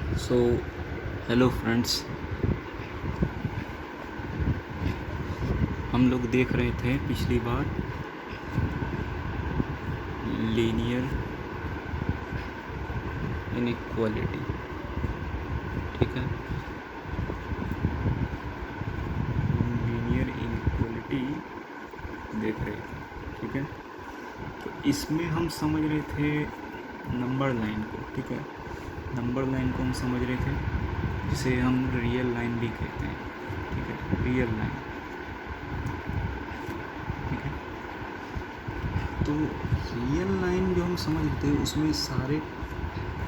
So hello friends, हम लोग देख रहे थे पिछली बार लीनियर इनइक्वालिटी। ठीक है, लीनियर इनइक्वालिटी देख रहे थे। ठीक है, तो इसमें हम समझ रहे थे नंबर लाइन को। ठीक है, नंबर लाइन को हम समझ रहे थे, जिसे हम रियल लाइन भी कहते हैं। ठीक है, रियल लाइन। ठीक है, तो रियल लाइन जो हम समझ रहे थे उसमें सारे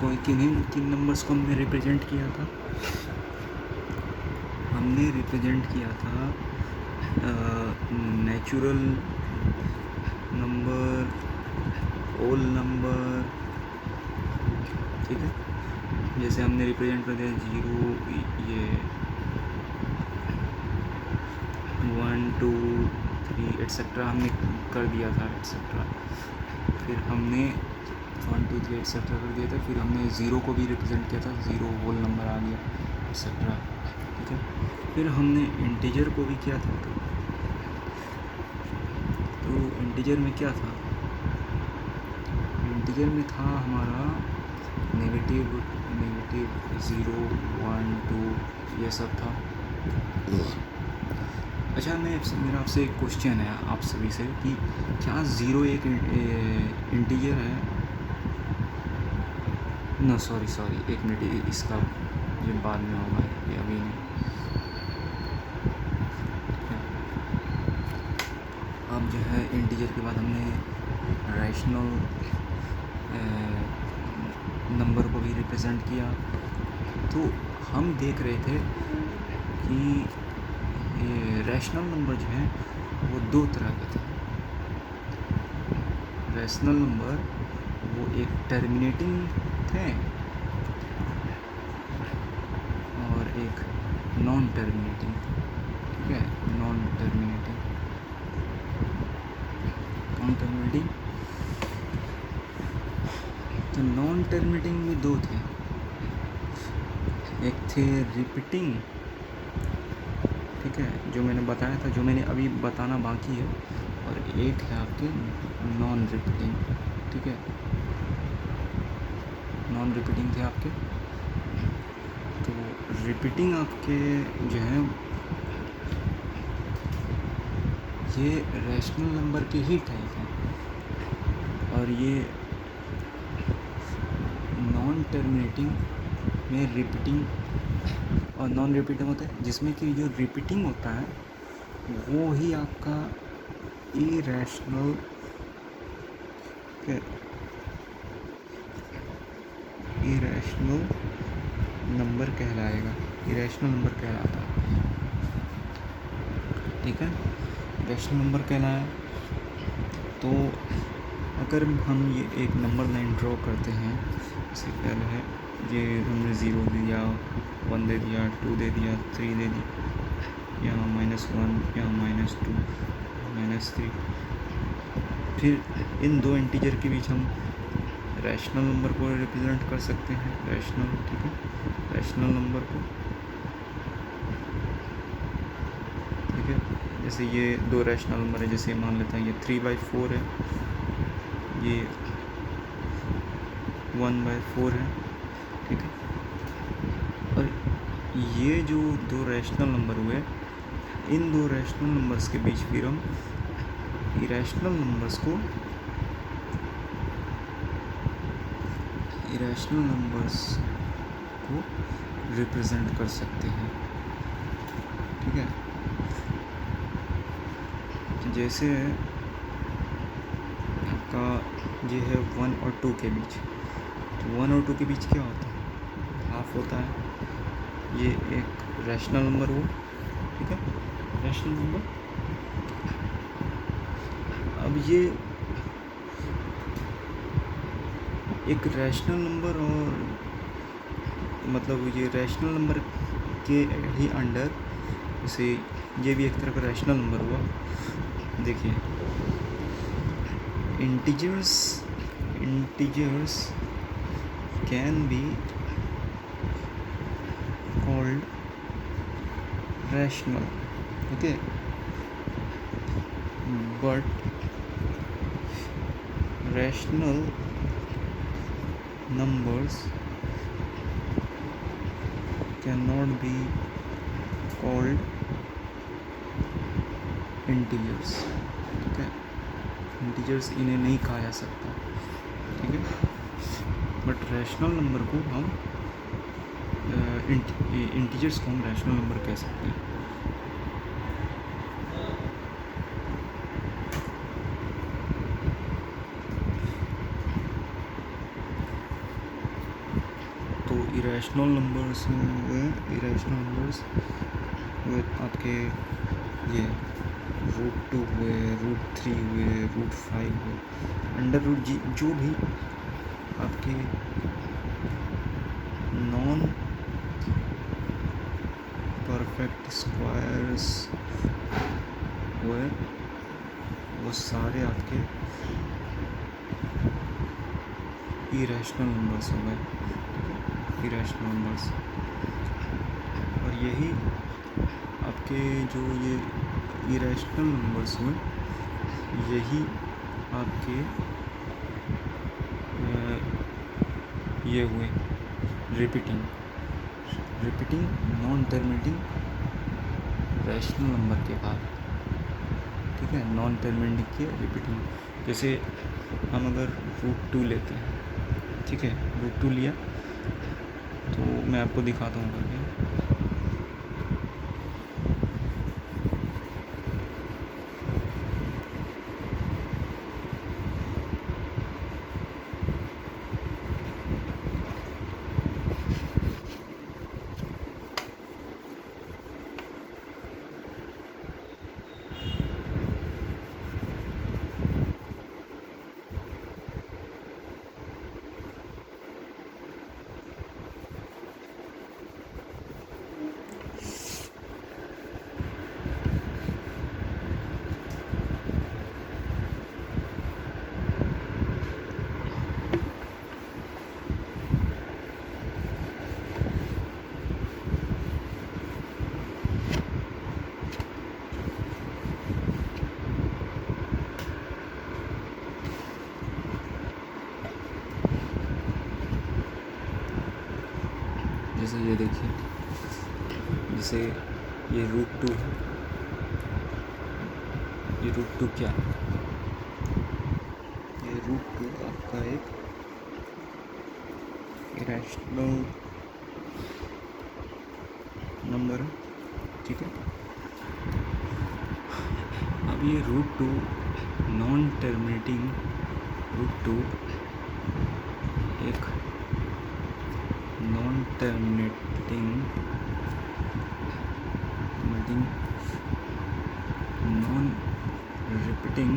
कोई किन नंबर्स को हमने रिप्रेजेंट किया था। हमने रिप्रेजेंट किया था नेचुरल नंबर, होल नंबर। ठीक है, जैसे हमने रिप्रेजेंट कर दिया 0, ये 1 2 3 एट्सेट्रा हमने कर दिया था एट्सेट्रा। फिर हमने 1 2 3 एट्सेट्रा कर दिया था। फिर हमने 0 को भी रिप्रेजेंट किया था, 0 होल नंबर आ गया एट्सेट्रा। ठीक है, फिर हमने इंटीजर को भी किया था। तो इंटीजर में क्या था? इंटीजर में था हमारा नेगेटिव 0 1 2 ये सब था। अच्छा, मेरा आपसे एक क्वेश्चन है आप सभी से कि क्या 0 एक इंटीजर है? नो, सॉरी, एक मिनट, इसका ये बाद में होगा, ये अभी नहीं। अब जो है इंटीजर के बाद हमने रैशनल नंबर को भी रिप्रेजेंट किया। तो हम देख रहे थे कि ये रैशनल नंबर जो है वो दो तरह के थे। रैशनल नंबर वो एक टर्मिनेटिंग थे और एक नॉन टर्मिनेटिंग। ठीक है, नॉन टर्मिनेटिंग तो नॉन टर्मिनेटिंग में दो थे। एक थे रिपीटिंग, ठीक है, जो मैंने बताया था, जो मैंने अभी बताना बाकी है। और एक है आपके नॉन रिपीटिंग। ठीक है, नॉन रिपीटिंग थे आपके। तो रिपीटिंग आपके जो है ये रैशनल नंबर के ही टाइप हैं। और ये नॉन टर्मिनेटिंग में रिपीटिंग और नॉन रिपीटिंग होता है, जिसमें कि जो रिपीटिंग होता है वो ही आपका इरैशनल नंबर कहलाएगा, इरैशनल नंबर कहलाता है। ठीक है, इरैशनल नंबर कहलाया। तो अगर हम ये एक नंबर लाइन ड्रॉ करते हैं, इससे पहले है ये हमने 0 दे दिया, 1 दे दिया, 2 दे दिया, 3 दे दिया, यहाँ -1, यहाँ -2, -3। फिर इन दो इंटीजर के बीच हम रैशनल नंबर को रिप्रेजेंट कर सकते हैं, रैशनल। ठीक है, रैशनल नंबर को। ठीक है, जैसे ये दो रैशनल नंबर है, जैसे मान लेते हैं ये 3/4 है, ये 1/4 है। ठीक है, और ये जो दो रैशनल नंबर हुए, इन दो रैशनल नंबर्स के बीच फिर हम इरैशनल नंबर्स को रिप्रेजेंट कर सकते हैं। ठीक है, जैसे आपका ये है 1 और 2 के बीच। तो 1 और 2 के बीच क्या होता है? हाफ होता है। ये एक रैशनल नंबर हुआ। ठीक है, रैशनल नंबर। अब ये एक रैशनल नंबर, और मतलब ये रैशनल नंबर के ही अंडर, जैसे ये भी एक तरह का रैशनल नंबर हुआ। देखिए, integers can be rational. Okay, but rational numbers cannot be called integers. ठीक है, इंटीजर्स इन्हें नहीं कहा जा सकता. ठीक है, बट रैशनल नंबर को हम इंटीजर्स को हम रैशनल नंबर कह सकते हैं. तो इरेशनल नंबर्स हुए आपके ये √2 हुए, √3 हुए, √5 हुए, अंडर रूट जी, जो भी आपके नॉन परफेक्ट स्क्वायर्स हुए, वो सारे आपके इरेशनल नंबर्स हो गए. इरेशनल नंबर्स, और यही आपके जो ये इरेशनल नंबर्स हुए, यही आपके ये हुए repeating non terminating rational number के बाद. ठीक है, नॉन टर्मिनेटिंग के रिपीटिंग. जैसे हम अगर √2 लेते हैं, ठीक है, √2 लिया तो मैं आपको दिखाता हूँ करके. जैसे ये देखिए, जैसे ये √2 है, ये √2 क्या है? ये √2 आपका एक इरेशनल नंबर है. ठीक है, अब ये √2 नॉन टर्मिनेटिंग √2 एक non terminating non repeating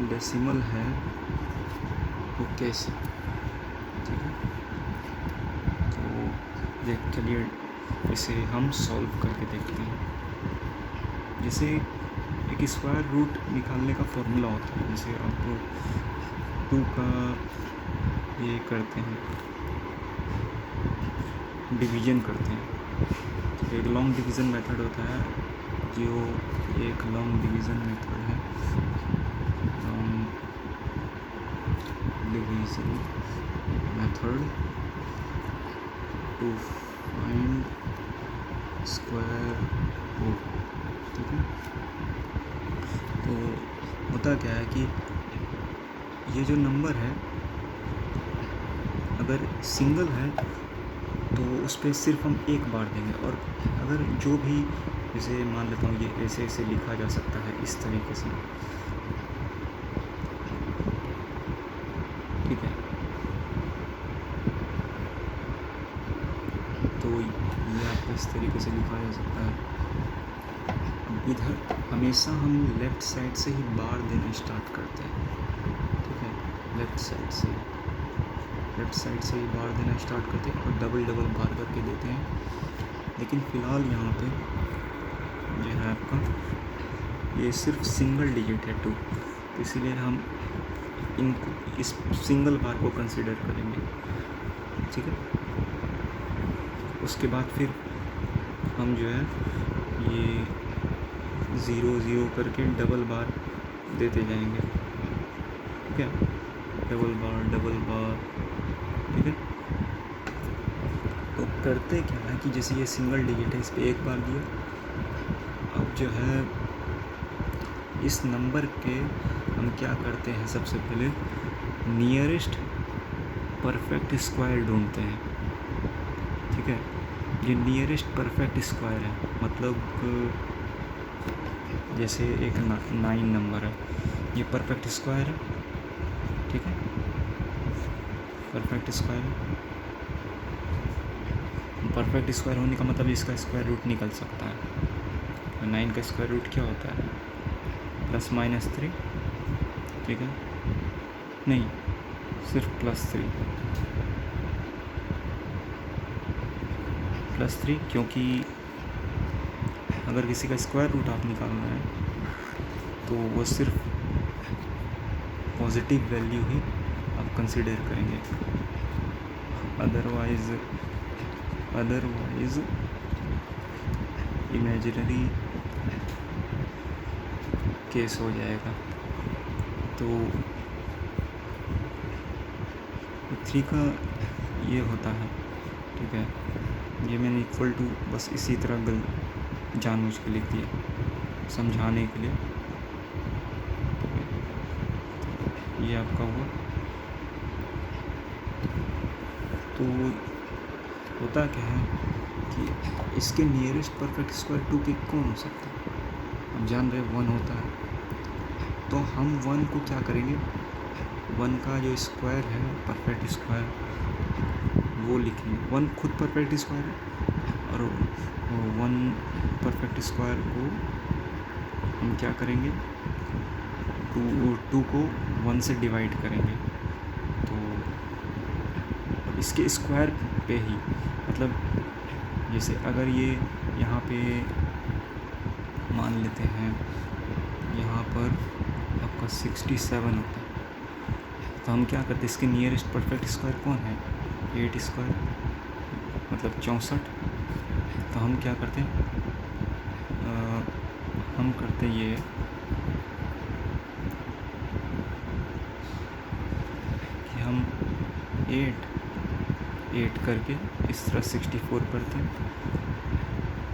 decimal है. वो कैसे? ठीक है, तो चलिए इसे हम सॉल्व करके देखते हैं. जैसे एक स्क्वायर रूट निकालने का फॉर्मूला होता है. जैसे आप 2 का ये करते हैं, डिवीज़न करते हैं, तो एक लॉन्ग डिवीज़न मेथड होता है, जो एक लॉन्ग डिवीज़न मेथड है. Long division method to find square root. ठीक है, तो होता क्या है कि ये जो नंबर है अगर सिंगल है तो उस पर सिर्फ हम एक बार देंगे, और अगर जो भी, जैसे मान लेता हूँ ये ऐसे लिखा जा सकता है इस तरीके से. ठीक है, तो ये आपको इस तरीके से लिखा जा सकता है. इधर हमेशा हम लेफ़्ट साइड से ही बार देना स्टार्ट करते हैं. ठीक है, लेफ़्ट साइड से ही बार देना स्टार्ट करते हैं और डबल बार करके देते हैं. लेकिन फ़िलहाल यहाँ पे ये है आपका, ये सिर्फ सिंगल डिजिट है 2, तो इसीलिए हम इस सिंगल बार को कंसीडर करेंगे. ठीक है, उसके बाद फिर हम जो है ये 0 0 करके डबल बार देते जाएंगे, ठीक है, डबल बार, ठीक है। तो करते क्या है कि जैसे ये सिंगल डिजिट है, इस पर एक बार दिया, अब जो है इस नंबर के हम क्या करते हैं, सबसे पहले नियरेस्ट परफेक्ट स्क्वायर ढूंढते हैं, ठीक है। ये नियरेस्ट परफेक्ट स्क्वायर है, मतलब जैसे एक 9 नंबर है, ये परफेक्ट स्क्वायर है, ठीक है, परफेक्ट स्क्वायर है। परफेक्ट स्क्वायर होने का मतलब इसका स्क्वायर रूट निकल सकता है। 9 का स्क्वायर रूट क्या होता है, ±3, ठीक है, नहीं सिर्फ +3, क्योंकि अगर किसी का स्क्वायर रूट आप निकालना है तो वो सिर्फ पॉजिटिव वैल्यू ही आप कंसिडर करेंगे, अदरवाइज़ इमेजिनरी केस हो जाएगा। तो 3 का ये होता है, ठीक है, ये मैंने इक्वल टू बस इसी तरह जानबूझ के लिख दिया समझाने के लिए, ये आपका हुआ। तो होता क्या है कि इसके नियरेस्ट परफेक्ट स्क्वायर 2 के कौन हो सकता है, हम जान रहे 1 होता है, तो हम 1 को क्या करेंगे, 1 का जो स्क्वायर है परफेक्ट स्क्वायर वो लिखेंगे। 1 खुद परफेक्ट स्क्वायर है, और 1 परफेक्ट स्क्वायर को हम क्या करेंगे, 2 को 1 से डिवाइड करेंगे। तो इसके स्क्वायर पे ही, मतलब जैसे अगर ये यहाँ पे मान लेते हैं, यहाँ पर आपका 67 होता है, तो हम क्या करते हैं, इसके नियरेस्ट परफेक्ट स्क्वायर कौन है, 8 स्क्वायर, मतलब 64। तो हम क्या करते हैं, हम करते ये कि हम 8 करके इस तरह 64 करते हैं,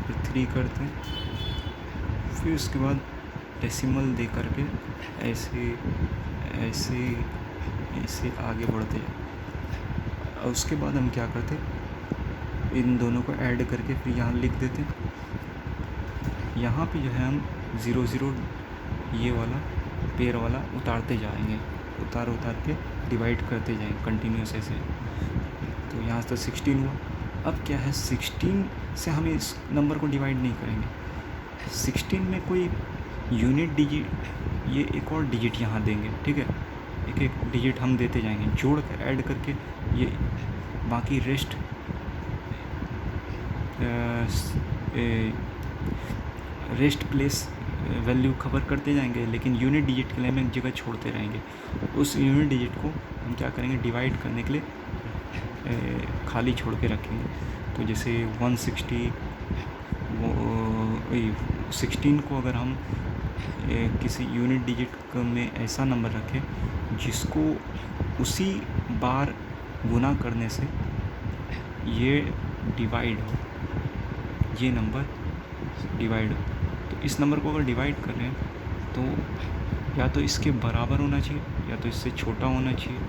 फिर 3 करते हैं, फिर उसके बाद डेसिमल दे करके ऐसे ऐसे ऐसे आगे बढ़ते हैं। और उसके बाद हम क्या करते, इन दोनों को ऐड करके फिर यहाँ लिख देते हैं। यहाँ पे जो है हम 0 0 ये वाला पेयर वाला उतारते जाएंगे, उतार के डिवाइड करते जाएंगे कंटिन्यूस ऐसे। तो यहाँ तो 16 हुआ। अब क्या है, 16 से हम इस नंबर को डिवाइड नहीं करेंगे, 16 में कोई यूनिट डिजिट, ये एक और डिजिट यहाँ देंगे, ठीक है, एक एक डिजिट हम देते जाएंगे, जोड़ कर ऐड करके ये बाकी रेस्ट प्लेस वैल्यू कवर करते जाएंगे, लेकिन यूनिट डिजिट के लिए हम एक जगह छोड़ते रहेंगे। उस यूनिट डिजिट को हम क्या करेंगे, डिवाइड करने के लिए खाली छोड़ के रखेंगे। तो जैसे 16 को अगर हम किसी यूनिट डिजिट में ऐसा नंबर रखें जिसको उसी बार गुना करने से ये डिवाइड हो, ये नंबर डिवाइड हो, तो इस नंबर को अगर डिवाइड कर रहे हैं तो या तो इसके बराबर होना चाहिए या तो इससे छोटा होना चाहिए।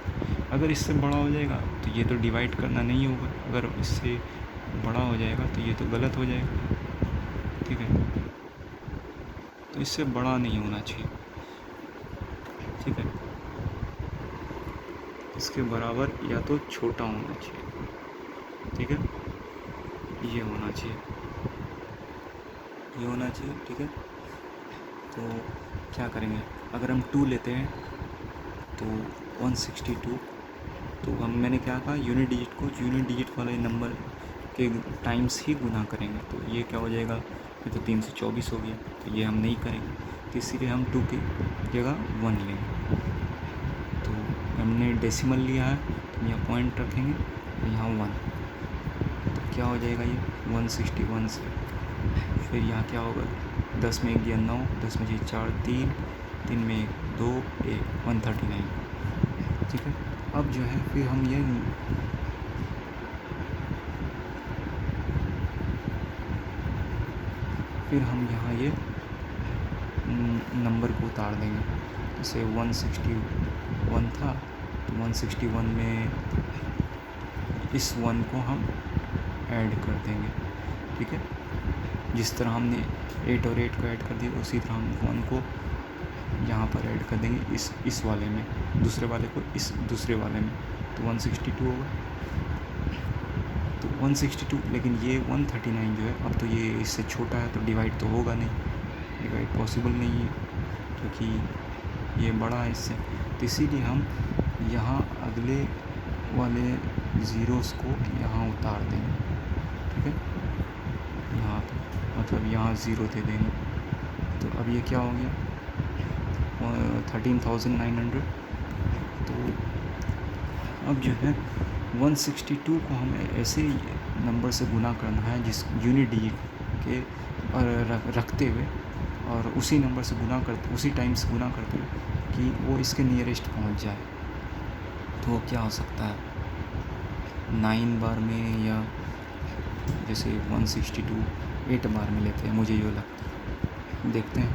अगर इससे बड़ा हो जाएगा तो ये तो डिवाइड करना नहीं होगा, अगर इससे बड़ा हो जाएगा तो ये तो गलत हो जाएगा, ठीक है। तो इससे बड़ा नहीं होना चाहिए, ठीक है, इसके बराबर या तो छोटा होना चाहिए, ठीक है, ये होना चाहिए, ये होना चाहिए, ठीक है। तो क्या करेंगे, अगर हम 2 लेते हैं तो 162, तो मैंने क्या कहा, यूनिट डिजिट को यूनिट डिजिट वाले नंबर के टाइम्स ही गुना करेंगे। तो ये क्या हो जाएगा, ये तो 324 हो गया, तो ये हम नहीं करेंगे, तो इसीलिए हम 2 की जगह 1 लेंगे। तो हमने डेसिमल लिया है तो यहाँ पॉइंट रखेंगे, यहाँ 1, तो क्या हो जाएगा, ये 161 से फिर यहाँ क्या होगा, 10 में 1 दिया 9, 10 में 4 3, 3 में 1 2 1 139। ठीक है, अब जो है फिर हम ये यहाँ ये नंबर को उतार देंगे। जैसे 161 था तो 161 में इस 1 को हम ऐड कर देंगे। ठीक है, जिस तरह हमने 8 और 8 को ऐड कर दिया उसी तरह हम 1 को यहाँ पर ऐड कर देंगे इस वाले में, दूसरे वाले को इस दूसरे वाले में, तो 162 होगा। तो 162, लेकिन ये 139 जो है, अब तो ये इससे छोटा है तो डिवाइड तो होगा नहीं, डिवाइड पॉसिबल नहीं है क्योंकि ये बड़ा है इससे। तो इसीलिए हम यहाँ अगले वाले ज़ीरोस को यहाँ उतार देंगे। ठीक है, यहाँ पे मतलब यहाँ ज़ीरो दे देंगे। तो अब ये क्या हो गया, 13,900। तो अब जो है 162 को हमें ऐसे नंबर से गुना करना है जिस यूनिट डिजिट के रखते हुए, और उसी नंबर से गुना करते, उसी टाइम से गुना करते हुए कि वो इसके नियरेस्ट पहुंच जाए। तो क्या हो सकता है, 9 बार में, या जैसे 162 8 बार में लेते हैं, मुझे ये लगता है। देखते हैं,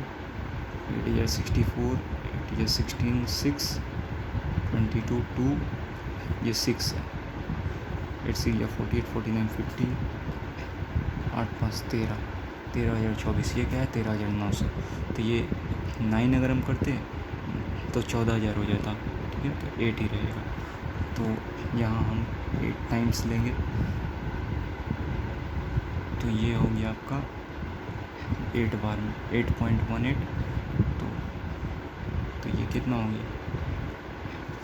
8 या 64, 8 या 16 6, 22 2, ये 6 है, 8 6 या 48 49 50, 8 5 13, 13,024। ये क्या है, 13,900। तो ये 9 अगर हम करते तो 14,000 हो जाता। ठीक है, तो 8 ही रहेगा। तो यहाँ हम 8 टाइम्स लेंगे, तो ये हो गया आपका 8 बार में 8.18। तो ये कितना हो गया,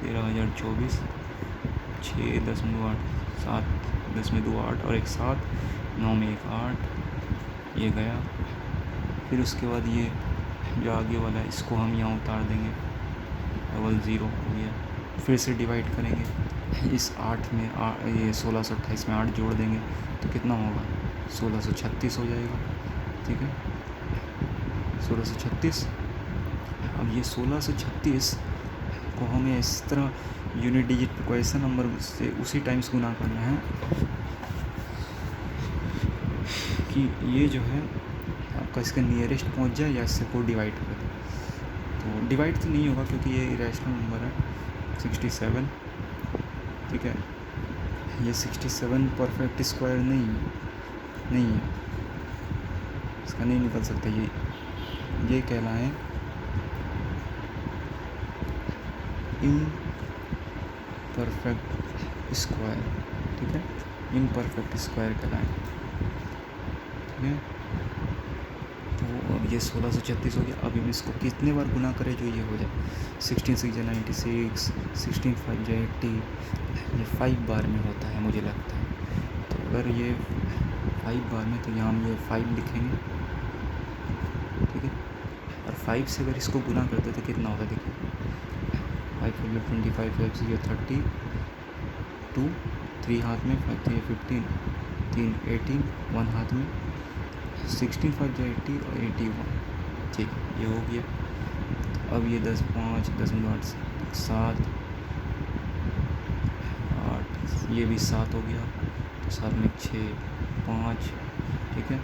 13,024, 6.8 7, 10 में 2 8 और 1 7, 9 में 1 8, ये गया। फिर उसके बाद ये जो आगे वाला है इसको हम यहाँ उतार देंगे, डबल ज़ीरो हो गया। फिर से डिवाइड करेंगे, इस 8 में ये 1628 में 8 जोड़ देंगे तो कितना होगा, 1636 हो जाएगा। ठीक है, 1636। अब ये 1636 को हमें इस तरह यूनिट डिजिट को ऐसा नंबर से उसी टाइम्स गुना करना है कि ये जो है आपका इसका नियरेस्ट पहुंच जाए या इससे कोई डिवाइड कर दे। तो डिवाइड तो नहीं होगा क्योंकि ये इरेशनल नंबर है 67। ठीक है, ये 67 परफेक्ट स्क्वायर नहीं है, इसका नहीं निकल सकता। ये कहलाए इम्परफेक्ट स्क्वायर। ठीक है, इम्परफेक्ट स्क्वायर कहलाए। ठीक है, तो अब ये 1636 हो गया। अब हम इसको कितने बार गुना करें जो ये हो जाए, 16 6 या 96, 16 5 या 80, ये 5 बार में होता है मुझे लगता है। तो अगर ये 5 बार में, तो यहाँ हम ये 5 लिखेंगे। ठीक है, और 5 से अगर इसको गुना करते तो कितना होगा, देखिए 5 4 25, 5 6 30, 2 3 हाथ में, 5 3 15, 3 18, 1 हाथ में, 16 5 80 और 81। ठीक, ये हो गया। अब ये 10 5 10 8 7 8, ये भी 7 हो गया, तो 7 में 6 5। ठीक है,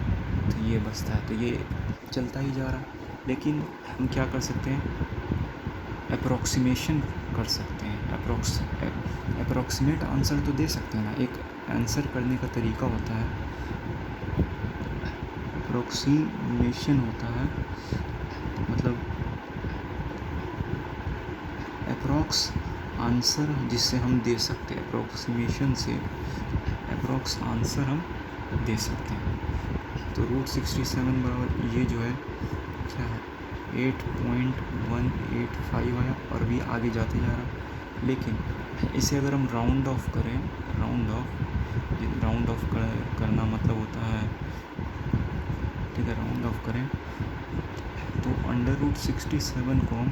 तो ये बचता है, तो ये चलता ही जा रहा है। लेकिन हम क्या कर सकते हैं, अप्रोक्सीमेशन कर सकते हैं। अप्रोक्सीमेट आंसर तो दे सकते हैं ना, एक आंसर करने का तरीका होता है, अप्रोक्सीमेशन होता है, मतलब अप्रोक्स आंसर जिससे हम दे सकते हैं, अप्रोक्सीमेशन से अप्रोक्स आंसर हम दे सकते हैं। तो √67 बराबर ये जो है क्या है, 8.185 आया, और भी आगे जाते जा रहा। लेकिन इसे अगर हम राउंड ऑफ करें, राउंड ऑफ करना मतलब होता है, ठीक है, राउंड ऑफ करें तो √67 को हम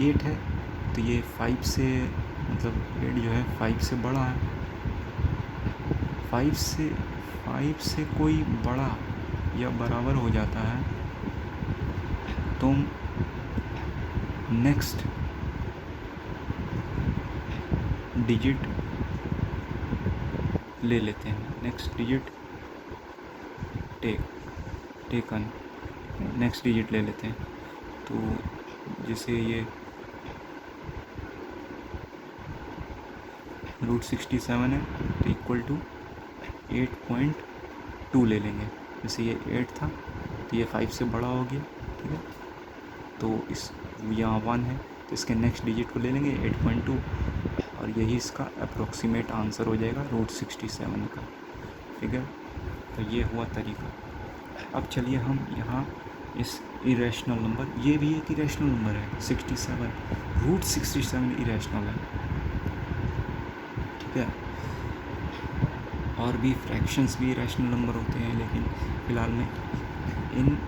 8 है, तो ये 5 से, मतलब 8 जो है 5 से बड़ा है, 5 5 से कोई बड़ा या बराबर हो जाता है तो नेक्स्ट डिजिट ले लेते हैं। Next digit taken, next digit ले लेते हैं। तो जैसे ये √67 है तो इक्वल टू 8.2 ले लेंगे। जैसे ये 8 था तो ये 5 से बड़ा हो गया, ठीक है। तो इस यहाँ 1 है तो इसके नेक्स्ट डिजिट को ले लेंगे 8.2 और यही इसका अप्रोक्सीमेट आंसर हो जाएगा √67 का, ठीक है। तो ये हुआ तरीका। अब चलिए हम यहाँ इस इरेशनल नंबर, ये भी एक इरेशनल नंबर है 67, √67 इरेशनल है, ठीक है। और भी फ्रैक्शंस भी इरेशनल नंबर होते हैं, लेकिन फ़िलहाल मैं in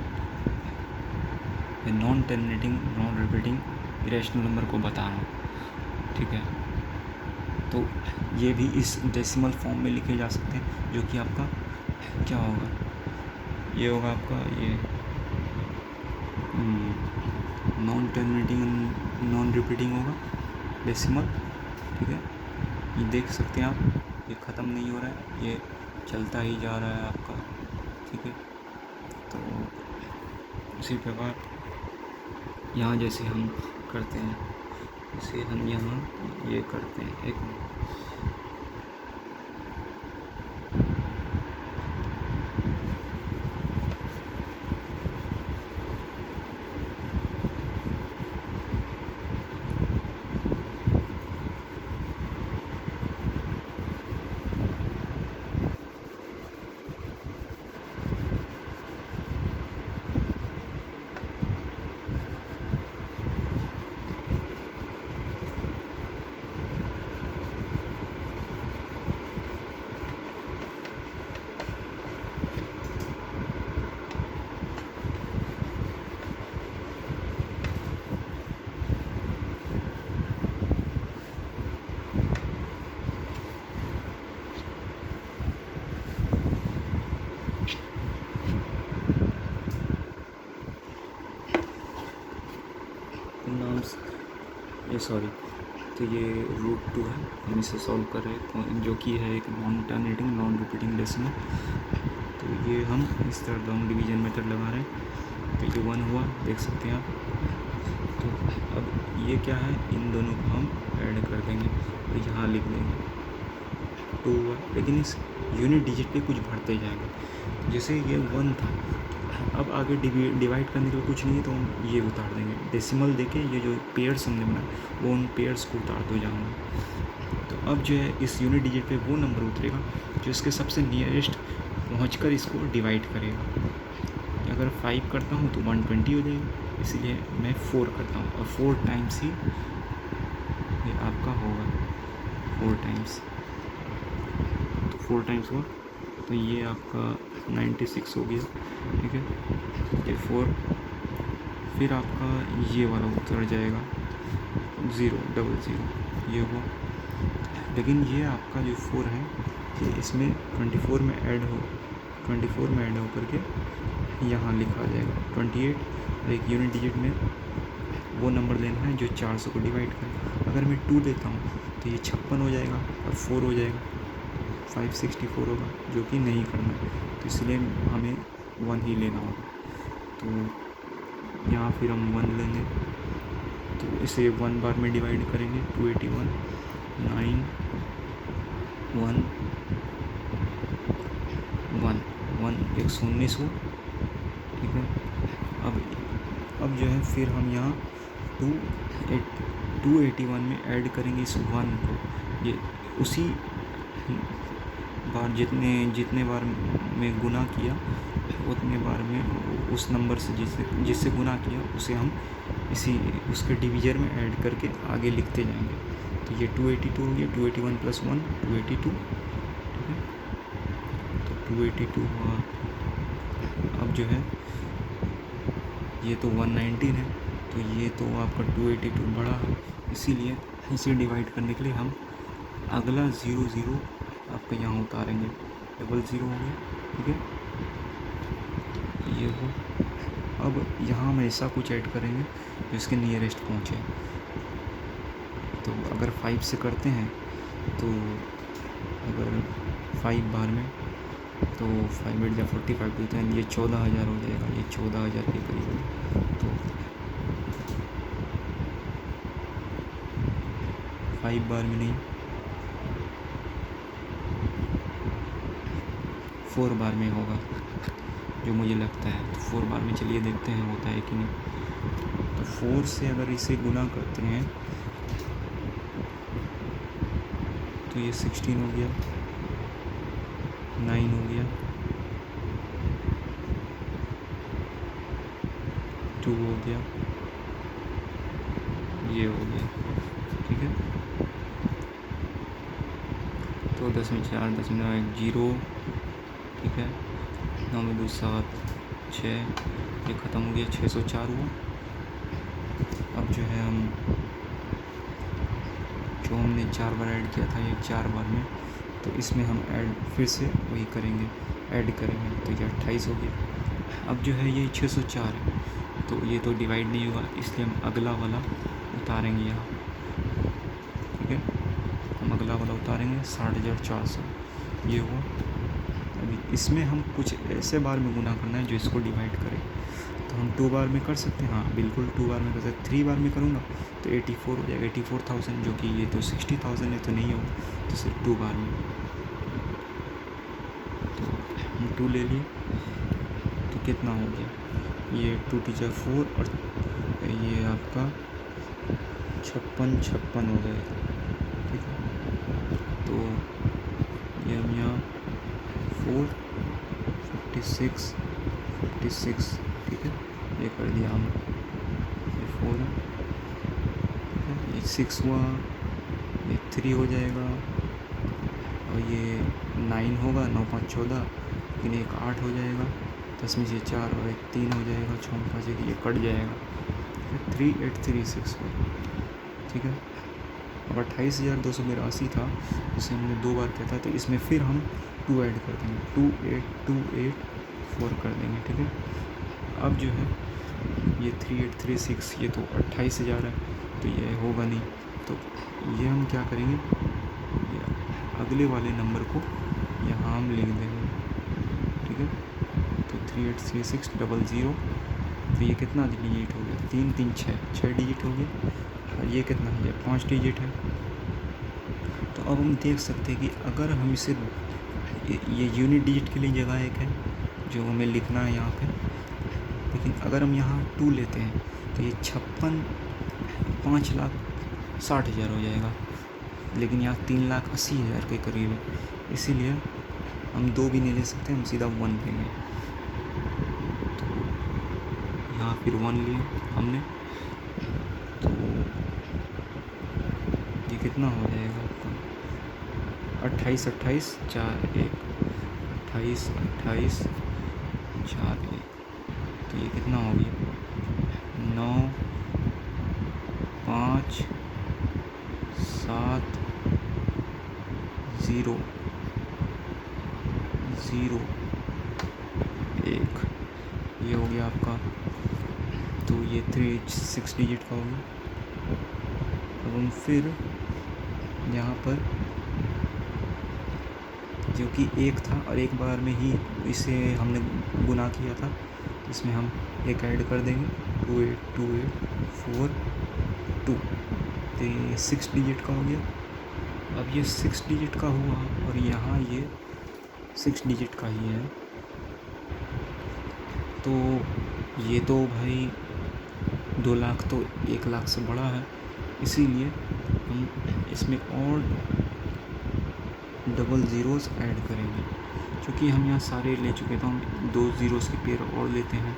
non terminating non repeating irrational number को बता रहा हूँ, ठीक है। तो ये भी इस डेसिमल फॉर्म में लिखे जा सकते हैं, जो कि आपका क्या होगा, ये होगा आपका ये नॉन टर्मिनेटिंग नॉन रिपीटिंग होगा डेसिमल, ठीक है। ये देख सकते हैं आप, ये ख़त्म नहीं हो रहा है, ये चलता ही जा रहा है आपका, ठीक है। तो उसी प्रकार यहाँ जैसे हम करते हैं, जैसे हम यहाँ ये करते हैं, एक सॉरी, तो ये √2 है, हम इसे सॉल्व कर रहे हैं, जो कि है एक non terminating non repeating decimal. तो ये हम इस तरह लॉन्ग डिवीजन मेथड लगा रहे हैं, तो ये 1 हुआ, देख सकते हैं आप। तो अब ये क्या है, इन दोनों को हम ऐड कर देंगे और यहाँ लिख देंगे 2 हुआ, लेकिन इस यूनिट डिजिट पे कुछ बढ़ते जाएगा। जैसे ये 1 था, अब आगे डिवाइड करने के लिए कुछ नहीं है तो हम ये उतार देंगे, डेसिमल देके ये जो पेयर्स हमने बनाया वो उन पेयर्स को उतार दो जाऊँगा। तो अब जो है इस यूनिट डिजिट पे वो नंबर उतरेगा जो इसके सबसे नियरेस्ट पहुंचकर इसको डिवाइड करेगा। अगर 5 करता हूँ तो 120 हो जाएगा, इसलिए मैं 4 करता हूँ और 4 टाइम्स ही ये आपका होगा, 4 टाइम्स, तो 4 टाइम्स हुआ तो ये आपका 96 हो गया, ठीक है। ये 4, फिर आपका ये वाला उतर जाएगा 000, ये हुआ। लेकिन ये आपका जो 4 है ये इसमें 24 में ऐड हो करके यहाँ लिखा जाएगा 28, और एक यूनिट डिजिट में वो नंबर लेना है जो 400 को डिवाइड करे। अगर मैं 2 लेता हूँ तो ये 56 हो जाएगा और 4 हो जाएगा, 564 होगा, जो कि नहीं करना है, तो इसलिए हमें 1 ही लेना होगा। तो यहाँ फिर हम 1 लेंगे, तो इसे 1 बार में डिवाइड करेंगे, 281, 9, 1, 119 हो, ठीक है। अब जो है फिर हम यहाँ 281 में ऐड करेंगे इस 1 को, ये उसी बार जितने बार में गुना किया उतने बार में उस नंबर से जिससे गुना किया उसे हम उसके डिवीजर में ऐड करके आगे लिखते जाएंगे। तो ये 282 हो गया, 281 + 1 282, ठीक है। तो 282 हुआ। अब जो है ये तो 119 है, तो ये तो आपका 282 बड़ा है, इसीलिए इसे डिवाइड करने के लिए हम अगला 00 आपका यहाँ उतारेंगे, 00 हो गया, ठीक है। ये हो, अब यहाँ हम ऐसा कुछ ऐड करेंगे जो इसके नियरेस्ट पहुँचे। तो अगर 5 से करते हैं तो अगर 5 बार में तो 5 8 या 45 देते हैं, ये 14,000 हो जाएगा, ये 14,000 के करीब है। तो 5 बार में नहीं, 4 बार में होगा जो मुझे लगता है। तो 4 बार में चलिए देखते हैं होता है कि नहीं। तो 4 से अगर इसे गुना करते हैं तो ये 16 हो गया, 9 हो गया, 2 हो गया, ये हो गया, ठीक है। तो 10 में 4, 10 में 1 0, ठीक है। 9 में 2 7 6, ये ख़त्म हो गया, 604 हुआ। अब जो है हम जो हमने 4 बार ऐड किया था ये 4 बार में, तो इसमें हम ऐड फिर से वही करेंगे, ऐड करेंगे, तो ये 28 हो गया। अब जो है ये 604 है, तो ये तो डिवाइड नहीं होगा, इसलिए हम अगला वाला उतारेंगे यहाँ, ठीक है। हम अगला वाला उतारेंगे 60,400, ये हुआ। अभी इसमें हम कुछ ऐसे बार में गुना करना है जो इसको डिवाइड करे। तो हम 2 बार में कर सकते हैं, हाँ बिल्कुल 2 बार में कर सकते हैं। 3 बार में करूँगा तो 84 हो जाएगा, 84,000, जो कि ये तो 60,000 है, तो नहीं होगा। तो सिर्फ 2 बार में, तो हम 2 ले लिए, तो कितना हो गया, ये 2 टीचर 4 और ये आपका 56 हो जाएगा, ठीक है। तो ये हम यहाँ 4 56, ठीक है, ये कर दिया हम। ये 4 है, ये 6 हुआ, ये 3 हो जाएगा, और ये 9 होगा, 9 5 14, लेकिन एक 8 हो जाएगा, 10 में से 4 और एक 3 हो जाएगा, 6 5 1, ये कट जाएगा, 3836, ठीक है। अब 28,282 था, जिसे हमने 2 बार किया था, तो इसमें फिर हम 2 ऐड कर देंगे, 28284 कर देंगे, ठीक है। अब जो है ये 3836, ये तो 28,000 है, तो ये होगा नहीं। तो ये हम क्या करेंगे, ये अगले वाले नंबर को यहाँ हम लिख देंगे, ठीक है। तो 383600, तो ये कितना डिजिट हो गया, 3 3 6 डिजिट हो गया, और ये कितना है, ये 5 डिजिट है। तो अब हम देख सकते हैं कि अगर हम इसे ये यूनिट डिजिट के लिए जगह एक है जो हमें लिखना है यहाँ पे, लेकिन अगर हम यहाँ 2 लेते हैं तो ये 5,60,000 हो जाएगा, लेकिन यहाँ 3,80,000 के करीब है, इसीलिए हम 2 भी नहीं ले सकते, हम सीधा 1 लेंगे। तो यहाँ फिर 1 लिए हमने, तो ये कितना हो जाएगा आपका, 28 28 4 1, 28 28 4 1, तो ये कितना हो गया, 9 5 7 0 0 1, ये हो गया आपका। तो ये 6 डिजिट का हो गया। अब हम फिर यहाँ पर जो कि 1 था और एक बार में ही इसे हमने गुना किया था, इसमें हम एक ऐड कर देंगे, 282842, तो ये 6 डिजिट का हो गया। अब ये 6 डिजिट का हुआ और यहाँ ये 6 डिजिट का ही है, तो ये तो भाई 2 लाख तो 1 लाख से बड़ा है, इसीलिए हम इसमें और डबल ज़ीरोज़ ऐड करेंगे। क्योंकि हम यहाँ सारे ले चुके तो हम 2 ज़ीरोज़ के पेयर और लेते हैं,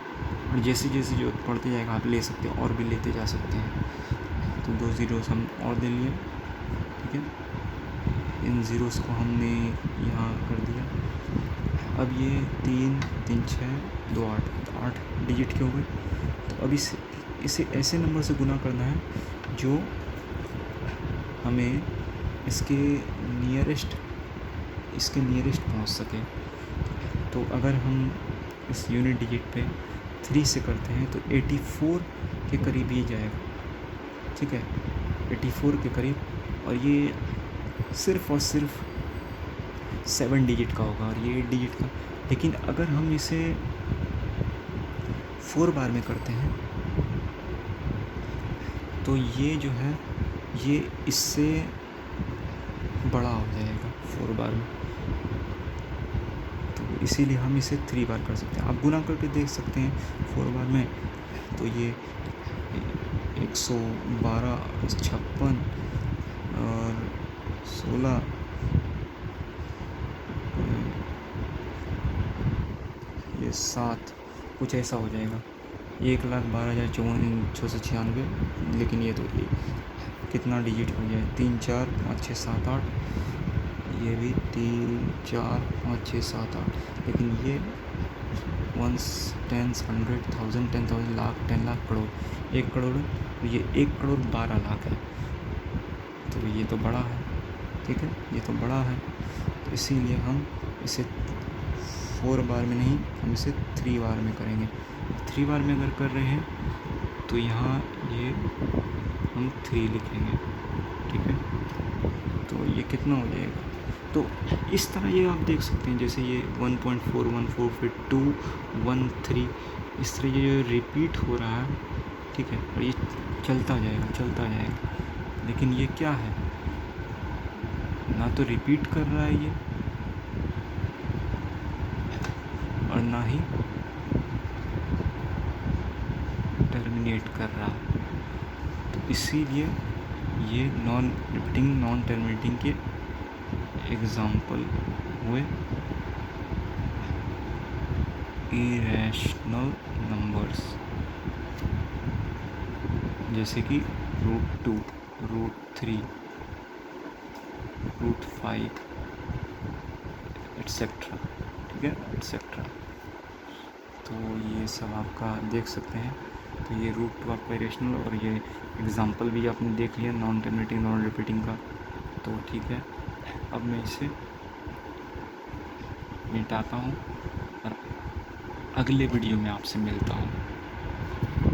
और जैसे जैसे जो पढ़ते जाएगा आप ले सकते हैं और भी लेते जा सकते हैं। तो 2 ज़ीरोज़ हम और दे लिए, ठीक है। इन ज़ीरोज़ को हमने यहाँ कर दिया। अब ये 3 3 6 2 8, तो 8 डिजिट के हो गए। तो अब इसे ऐसे नंबर से गुना करना है जो हमें इसके नियरेस्ट इसके नियरेस्ट पहुंच सके। तो अगर हम इस यूनिट डिजिट पे 3 से करते हैं तो 84 के करीब ये जाएगा, ठीक है, 84 के करीब। और ये सिर्फ़ और सिर्फ 7 डिजिट का होगा और ये 8 डिजिट का। लेकिन अगर हम इसे 4 बार में करते हैं तो ये जो है ये इससे बड़ा हो जाएगा 4 बार में। तो इसीलिए हम इसे 3 बार कर सकते हैं। आप गुना करके देख सकते हैं 4 बार में, तो ये 112, 56 और 16, ये 7, कुछ ऐसा हो जाएगा, 1,12,696। लेकिन ये तो कितना डिजिट हो जाए, 3, 4, 5, 6, 7, 8, ये भी 3, 4, 5, 6, 7, 8। लेकिन ये 1, 10, 100, 1000, 10,000, लाख, 10 लाख, करोड़, 1 करोड़, ये 1,12,00,000 है। तो ये तो बड़ा है, ठीक है, ये तो बड़ा है। तो इसीलिए हम इसे 4 बार में नहीं, हम इसे 3 बार में करेंगे। 3 बार में अगर कर रहे हैं तो यहाँ ये हम 3 लिखेंगे, ठीक है। तो ये कितना हो जाएगा, तो इस तरह ये आप देख सकते हैं, जैसे ये 1.414, फिर 2, 1, 3, इस तरह ये रिपीट हो रहा है, ठीक है। और ये चलता जाएगा, चलता जाएगा। लेकिन ये क्या है, ना तो रिपीट कर रहा है ये, और ना ही टर्मिनेट कर रहा है। तो इसीलिए ये नॉन रिपीटिंग, नॉन टर्मिनेटिंग के एग्जाम्पल हुए इरेशनल नंबर्स, जैसे कि √2, √3, √5 एट्सेट्रा, ठीक है, एट्सेट्रा। तो ये सब आपका देख सकते हैं। तो ये √2 आपका इरेशनल, और ये एग्ज़ाम्पल भी आपने देख लिया नॉन टर्मिनेटिंग, नॉन रिपीटिंग का। तो ठीक है, अब मैं इसे मिटाता हूँ और अगले वीडियो में आपसे मिलता हूँ।